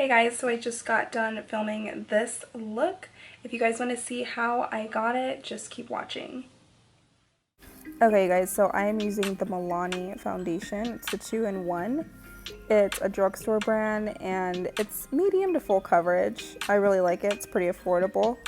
Hey guys, so I just got done filming this look. If you guys want to see how I got it, just keep watching. Okay guys, so I am using the MILANI foundation. It's the 2-in-1. It's a drugstore brand and it's medium to full coverage. I really like it. It's pretty affordable.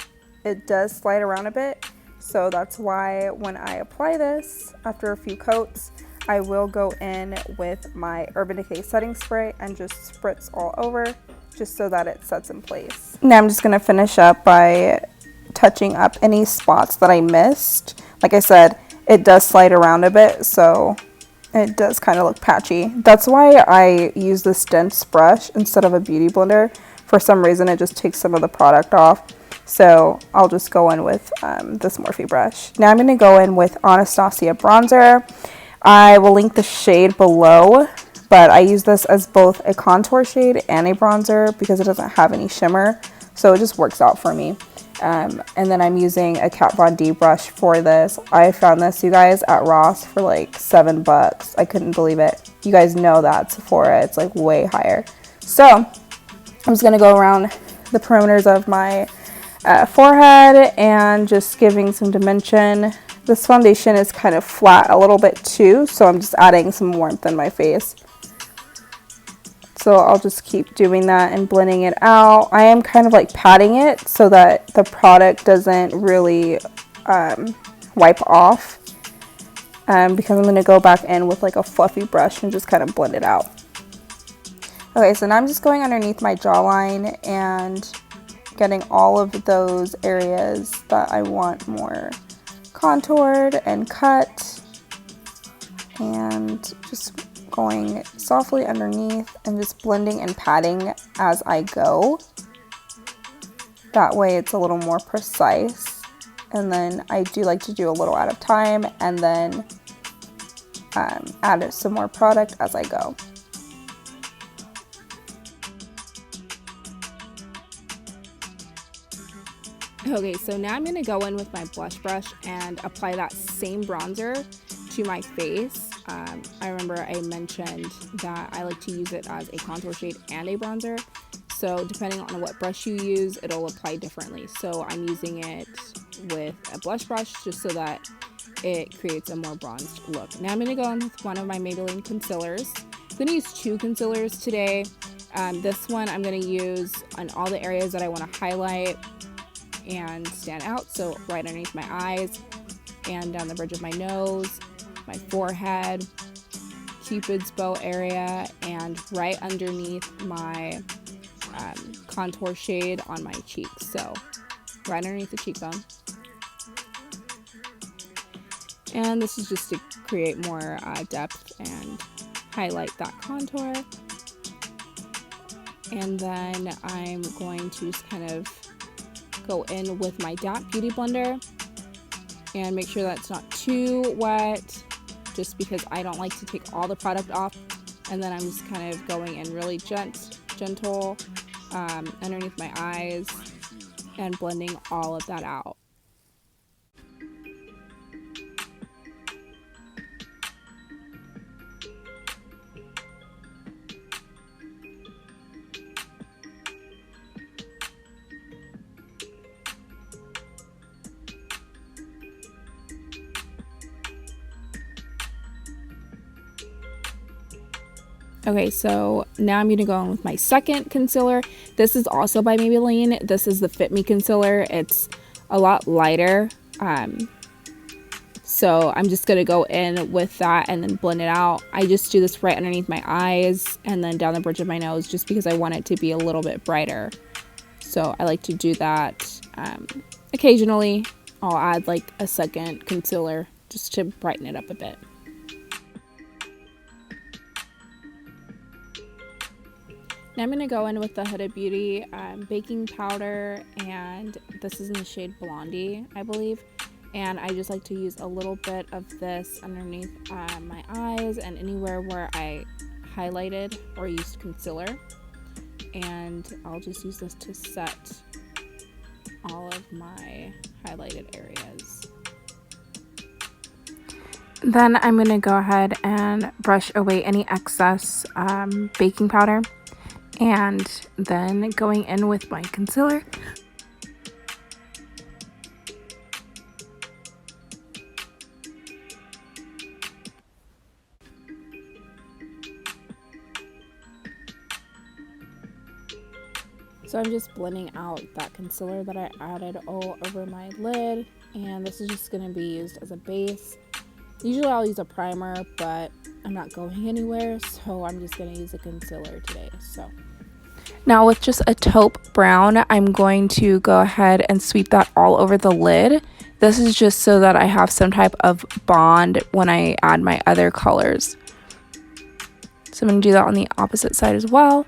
It does slide around a bit, so that's why when I apply this after a few coats, I will go in with my Urban Decay setting spray and just spritz all over, just so that it sets in place. Now I'm just going to finish up by touching up any spots that I missed. Like I said, it does slide around a bit, so it does kind of look patchy. That's why I use this dense brush instead of a beauty blender. For some reason, it just takes some of the product off. So I'll just go in with this Morphe brush. Now I'm going to go in with Anastasia Bronzer. I will link the shade below, but I use this as both a contour shade and a bronzer because it doesn't have any shimmer. So it just works out for me. And then I'm using a Kat Von D brush for this. I found this, you guys, at Ross for like $7. I couldn't believe it. You guys know that Sephora, it's like way higher. So I'm just going to go around the perimeters of my forehead and just giving some dimension. This foundation is kind of flat a little bit too, so I'm just adding some warmth in my face. So I'll just keep doing that and blending it out. I am kind of like patting it so that the product doesn't really wipe off, because I'm going to go back in with like a fluffy brush and just kind of blend it out. Okay, so now I'm just going underneath my jawline and getting all of those areas that I want more contoured and cut, and just going softly underneath and just blending and patting as I go. That way it's a little more precise. And then I do like to do a little at a time and then add some more product as I go. Okay, so now I'm going to go in with my blush brush and apply that same bronzer to my face. I remember I mentioned that I like to use it as a contour shade and a bronzer. So depending on what brush you use, it'll apply differently. So I'm using it with a blush brush just so that it creates a more bronzed look. Now I'm going to go in with one of my Maybelline concealers. I'm going to use two concealers today. This one I'm going to use on all the areas that I want to highlight and stand out. So right underneath my eyes and down the bridge of my nose, my forehead, Cupid's bow area, and right underneath my contour shade on my cheeks. So right underneath the cheekbone. And this is just to create more depth and highlight that contour. And then I'm going to just kind of go in with my damp beauty blender and make sure that's not too wet, just because I don't like to take all the product off. And then I'm just kind of going in really gentle underneath my eyes and blending all of that out. Okay, so now I'm going to go in with my second concealer. This is also by Maybelline. This is the Fit Me concealer. It's a lot lighter. So I'm just going to go in with that and then blend it out. I just do this right underneath my eyes and then down the bridge of my nose just because I want it to be a little bit brighter. So I like to do that occasionally. I'll add like a second concealer just to brighten it up a bit. Now I'm going to go in with the Huda Beauty baking powder, and this is in the shade Blondie, I believe. And I just like to use a little bit of this underneath my eyes and anywhere where I highlighted or used concealer. And I'll just use this to set all of my highlighted areas. Then I'm going to go ahead and brush away any excess baking powder. And then going in with my concealer. So I'm just blending out that concealer that I added all over my lid, and this is just going to be used as a base. Usually I'll use a primer, but I'm not going anywhere, so I'm just going to use a concealer today. So now with just a taupe brown, I'm going to go ahead and sweep that all over the lid. This is just so that I have some type of bond when I add my other colors. So I'm going to do that on the opposite side as well.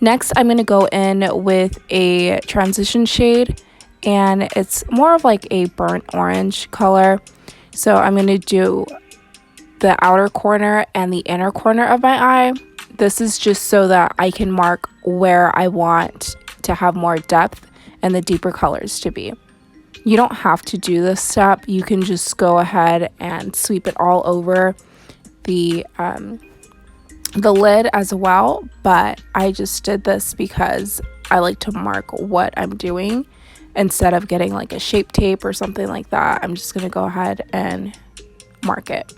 Next, I'm going to go in with a transition shade, and it's more of like a burnt orange color. So I'm going to do the outer corner and the inner corner of my eye. This is just so that I can mark where I want to have more depth and the deeper colors to be. You don't have to do this step. You can just go ahead and sweep it all over the lid as well, but I just did this because I like to mark what I'm doing instead of getting like a shape tape or something like that. I'm just gonna go ahead and mark it.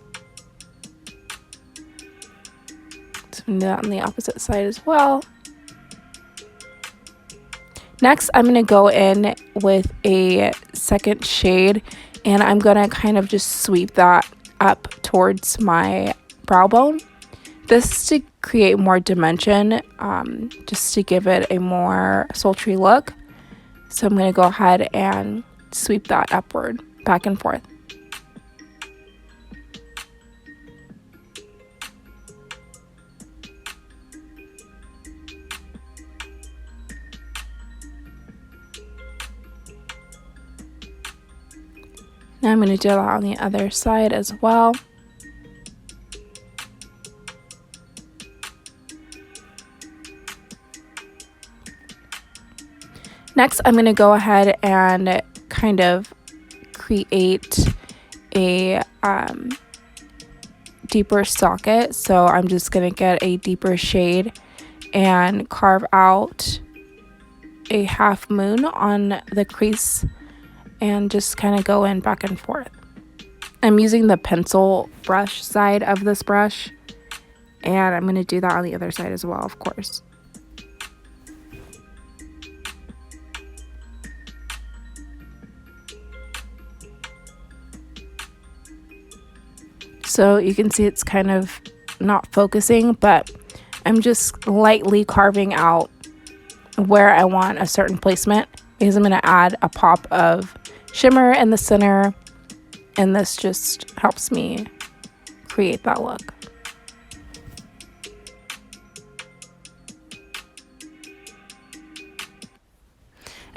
So I'm gonna do that on the opposite side as well. Next, I'm gonna go in with a second shade, and I'm gonna kind of just sweep that up towards my brow bone. This is to create more dimension, just to give it a more sultry look. So I'm going to go ahead and sweep that upward, back and forth. Now I'm going to do that on the other side as well. Next, I'm going to go ahead and kind of create a deeper socket. So I'm just going to get a deeper shade and carve out a half moon on the crease and just kind of go in back and forth. I'm using the pencil brush side of this brush, and I'm going to do that on the other side as well, of course. So you can see it's kind of not focusing, but I'm just lightly carving out where I want a certain placement because I'm going to add a pop of shimmer in the center, and this just helps me create that look.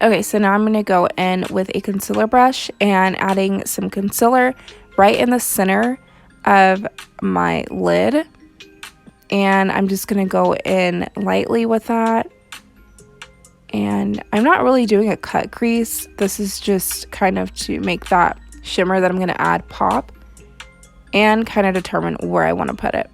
Okay, so now I'm going to go in with a concealer brush and adding some concealer right in the center of my lid, and I'm just going to go in lightly with that. And I'm not really doing a cut crease. This is just kind of to make that shimmer that I'm going to add pop and kind of determine where I want to put it.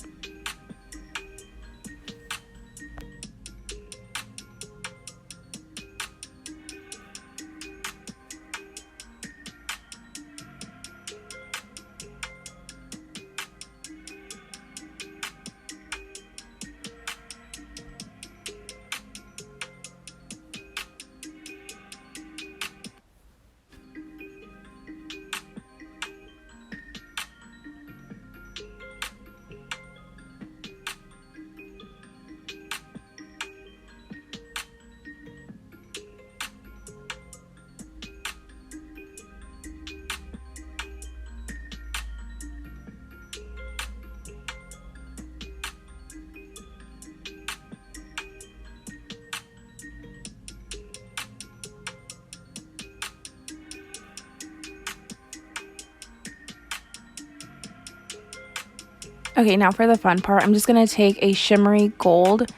Okay, now for the fun part, I'm just going to take a shimmery gold.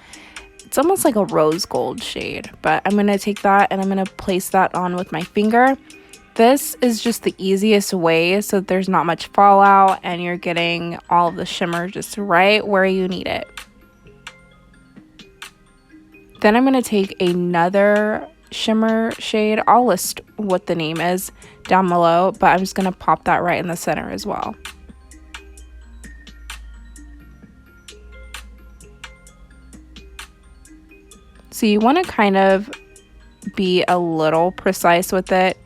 It's almost like a rose gold shade, but I'm going to take that and I'm going to place that on with my finger. This is just the easiest way so there's not much fallout and you're getting all of the shimmer just right where you need it. Then I'm going to take another shimmer shade. I'll list what the name is down below, but I'm just going to pop that right in the center as well. So you want to kind of be a little precise with it,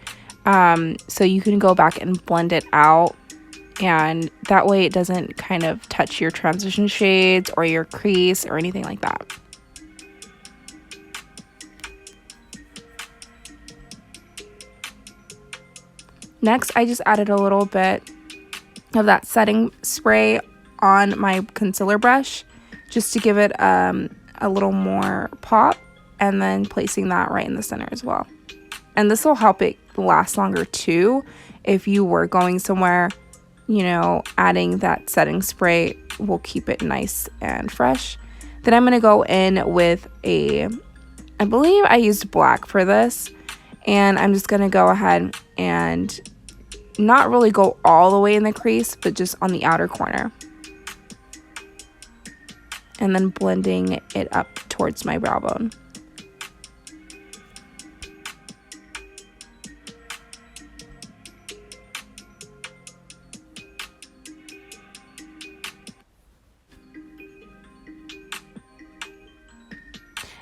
so you can go back and blend it out, and that way it doesn't kind of touch your transition shades or your crease or anything like that. Next, I just added a little bit of that setting spray on my concealer brush just to give it a little more pop, and then placing that right in the center as well. And this will help it last longer too. If you were going somewhere, you know, adding that setting spray will keep it nice and fresh. Then I'm going to go in with I believe I used black for this, and I'm just going to go ahead and not really go all the way in the crease, but just on the outer corner. And then blending it up towards my brow bone.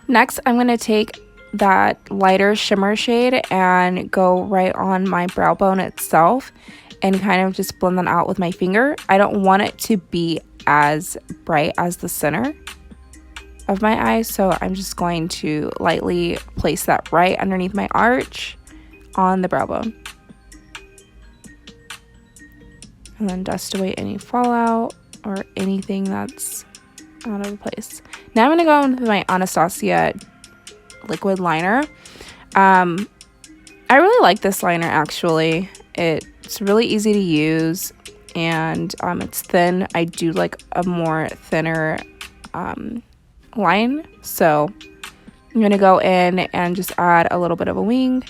Next, I'm going to take that lighter shimmer shade and go right on my brow bone itself and kind of just blend that out with my finger. I don't want it to be as bright as the center of my eye, so I'm just going to lightly place that right underneath my arch on the brow bone. And then dust away any fallout or anything that's out of place. Now I'm going to go in with my Anastasia liquid liner. I really like this liner actually. It's really easy to use, and it's thin. I do like a more thinner line, so I'm going to go in and just add a little bit of a wing.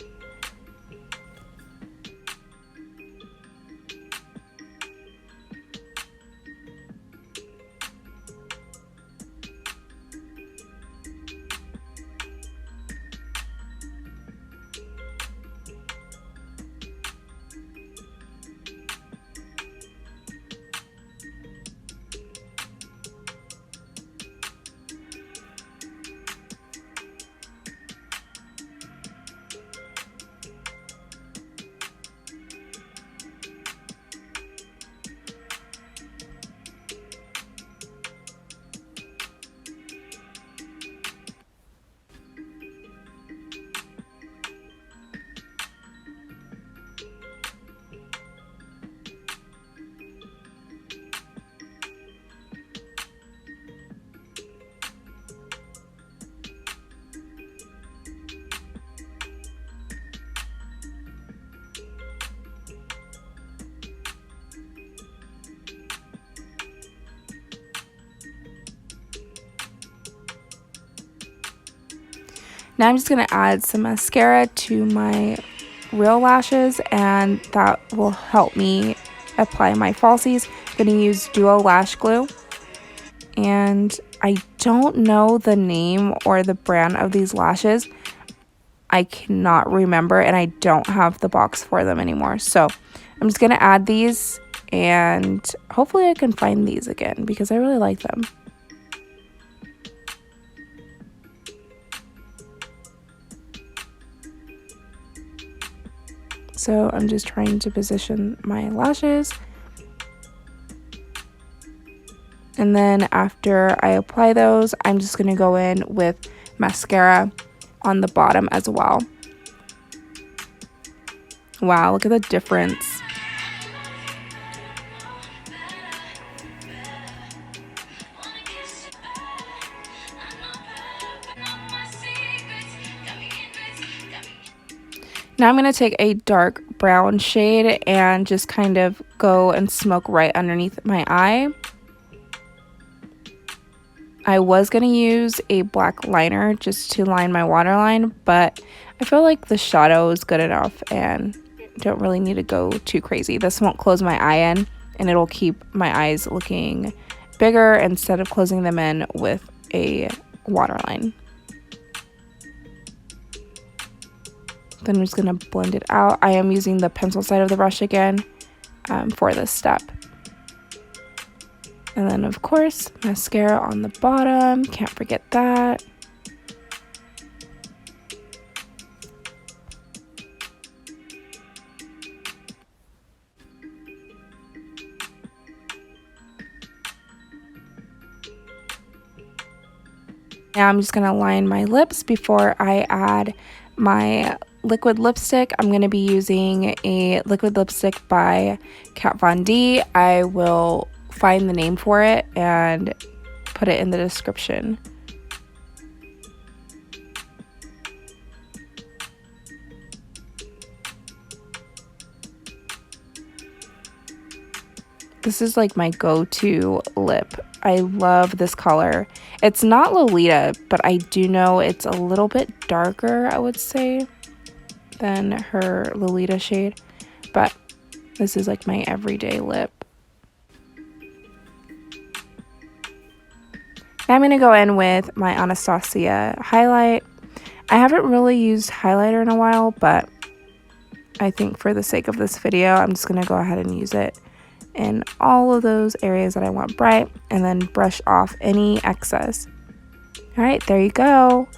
Now I'm just going to add some mascara to my real lashes, and that will help me apply my falsies. I'm going to use Duo Lash Glue, and I don't know the name or the brand of these lashes. I cannot remember, and I don't have the box for them anymore. So I'm just going to add these, and hopefully I can find these again because I really like them. So I'm just trying to position my lashes. And then after I apply those, I'm just going to go in with mascara on the bottom as well. Wow, look at the difference. Now I'm going to take a dark brown shade and just kind of go and smoke right underneath my eye. I was going to use a black liner just to line my waterline, but I feel like the shadow is good enough and don't really need to go too crazy. This won't close my eye in, and it'll keep my eyes looking bigger instead of closing them in with a waterline. Then I'm just going to blend it out. I am using the pencil side of the brush again for this step. And then, of course, mascara on the bottom. Can't forget that. Now I'm just going to line my lips before I add my liquid lipstick. I'm going to be using a liquid lipstick by Kat Von D. I will find the name for it and put it in the description. This is like my go-to lip. I love this color. It's not Lolita, but I do know it's a little bit darker, I would say, than her Lolita shade. But this is like my everyday lip. Now I'm going to go in with my Anastasia highlight. I haven't really used highlighter in a while, but I think for the sake of this video, I'm just going to go ahead and use it in all of those areas that I want bright, and then brush off any excess. All right, there you go.